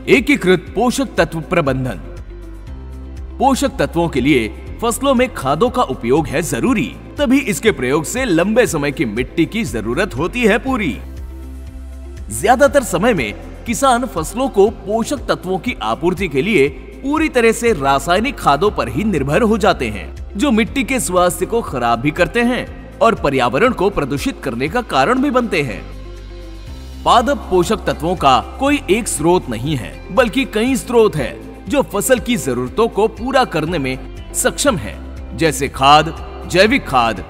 एकीकृत पोषक तत्व प्रबंधन। पोषक तत्वों के लिए फसलों में खादों का उपयोग है जरूरी, तभी इसके प्रयोग से लंबे समय की मिट्टी की जरूरत होती है पूरी। ज्यादातर समय में किसान फसलों को पोषक तत्वों की आपूर्ति के लिए पूरी तरह से रासायनिक खादों पर ही निर्भर हो जाते हैं, जो मिट्टी के स्वास्थ्य को खराब भी करते हैं और पर्यावरण को प्रदूषित करने का कारण भी बनते हैं। पादप पोषक तत्वों का कोई एक स्रोत नहीं है, बल्कि कई स्रोत हैं जो फसल की जरूरतों को पूरा करने में सक्षम है, जैसे खाद, जैविक खाद,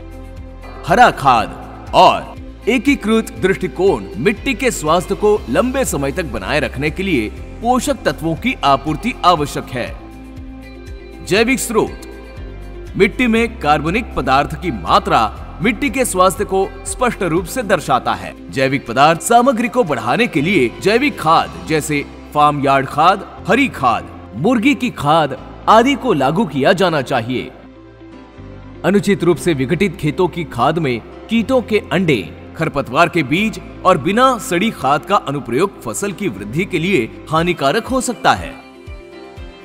हरा खाद और एकीकृत दृष्टिकोण मिट्टी के स्वास्थ्य को लंबे समय तक बनाए रखने के लिए पोषक तत्वों की आपूर्ति आवश्यक है। जैविक स्रोत मिट्टी में कार्बनिक पदार्थ की मात्रा मिट्टी के स्वास्थ्य को स्पष्ट रूप से दर्शाता है। जैविक पदार्थ सामग्री को बढ़ाने के लिए जैविक खाद जैसे फार्म यार्ड खाद, हरी खाद, मुर्गी की खाद आदि को लागू किया जाना चाहिए। अनुचित रूप से विघटित खेतों की खाद में कीटों के अंडे, खरपतवार के बीज और बिना सड़ी खाद का अनुप्रयोग फसल की वृद्धि के लिए हानिकारक हो सकता है।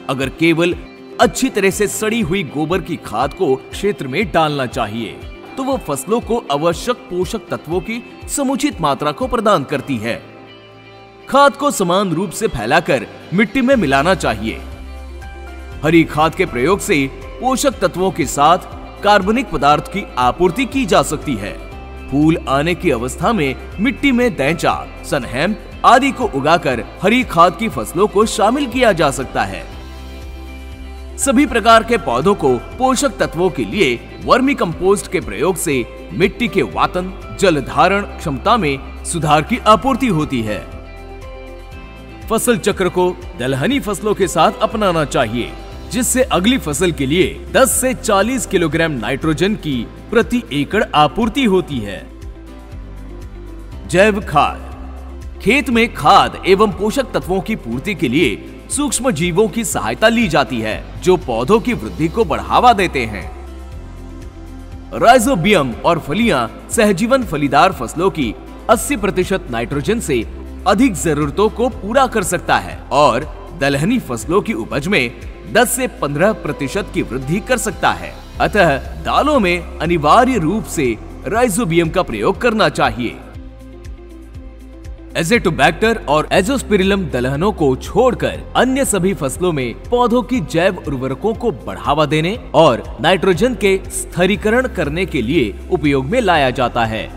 अगर केवल अच्छी तरह से सड़ी हुई गोबर की खाद को क्षेत्र में डालना चाहिए, तो वो फसलों को आवश्यक पोषक तत्वों की समुचित मात्रा को प्रदान करती है। खाद को समान रूप से फैलाकर मिट्टी में मिलाना चाहिए। हरी खाद के प्रयोग से पोषक तत्वों के साथ कार्बनिक पदार्थ की आपूर्ति की जा सकती है। फूल आने की अवस्था में मिट्टी में दैंचा, सनहैम आदि को उगाकर हरी खाद की फसलों को शामिल किया जा सकता है। सभी प्रकार के पौधों को पोषक तत्वों के लिए वर्मी कंपोस्ट के प्रयोग से मिट्टी के वातन, जल धारण क्षमता में सुधार की आपूर्ति होती है। फसल चक्र को दलहनी फसलों के साथ अपनाना चाहिए, जिससे अगली फसल के लिए 10 से 40 किलोग्राम नाइट्रोजन की प्रति एकड़ आपूर्ति होती है। जैव खाद खेत में खाद एवं पोषक तत्वों की पूर्ति के लिए सूक्ष्म जीवों की सहायता ली जाती है, जो पौधों की वृद्धि को बढ़ावा देते हैं। राइजोबियम और फलियां सहजीवन फलीदार फसलों की 80% नाइट्रोजन से अधिक जरूरतों को पूरा कर सकता है और दलहनी फसलों की उपज में 10 से 15% की वृद्धि कर सकता है। अतः दालों में अनिवार्य रूप से राइजोबियम का प्रयोग करना चाहिए। एज़ोटोबैक्टर और एज़ोस्पिरिलम दलहनों को छोड़कर अन्य सभी फसलों में पौधों की जैव उर्वरकों को बढ़ावा देने और नाइट्रोजन के स्थिरीकरण करने के लिए उपयोग में लाया जाता है।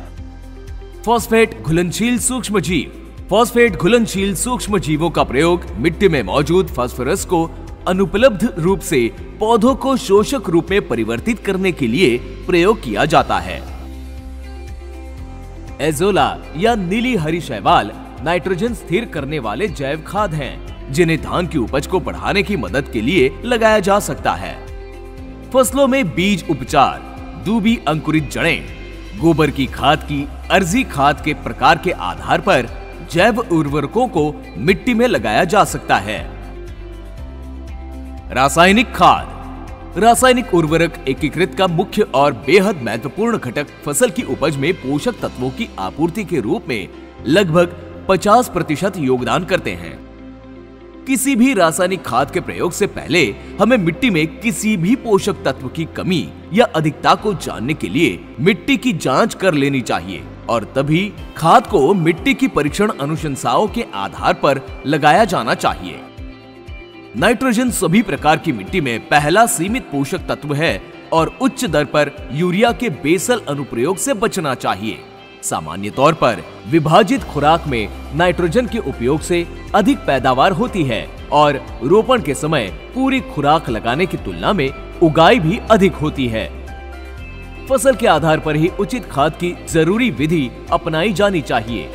फॉस्फेट घुलनशील सूक्ष्म जीव फॉस्फेट घुलनशील सूक्ष्म जीवों का प्रयोग मिट्टी में मौजूद फास्फोरस को अनुपलब्ध रूप से पौधों को शोषक रूप में परिवर्तित करने के लिए प्रयोग किया जाता है। एजोला या नीली हरी शैवाल नाइट्रोजन स्थिर करने वाले जैव खाद हैं, जिन्हें धान की उपज को बढ़ाने की मदद के लिए लगाया जा सकता है। फसलों में बीज उपचार, दूबी अंकुरित जड़ें, गोबर की खाद की अर्जी खाद के प्रकार के आधार पर जैव उर्वरकों को मिट्टी में लगाया जा सकता है। रासायनिक खाद रासायनिक उर्वरक एकीकृत का मुख्य और बेहद महत्वपूर्ण घटक फसल की उपज में पोषक तत्वों की आपूर्ति के रूप में लगभग 50% योगदान करते हैं। किसी भी रासायनिक खाद के प्रयोग से पहले हमें मिट्टी में किसी भी पोषक तत्व की कमी या अधिकता को जानने के लिए मिट्टी की जांच कर लेनी चाहिए और तभी खाद को मिट्टी की परीक्षण अनुशंसाओं के आधार पर लगाया जाना चाहिए। नाइट्रोजन सभी प्रकार की मिट्टी में पहला सीमित पोषक तत्व है और उच्च दर पर यूरिया के बेसल अनुप्रयोग से बचना चाहिए। सामान्य तौर पर विभाजित खुराक में नाइट्रोजन के उपयोग से अधिक पैदावार होती है और रोपण के समय पूरी खुराक लगाने की तुलना में उगाई भी अधिक होती है। फसल के आधार पर ही उचित खाद की जरूरी विधि अपनाई जानी चाहिए।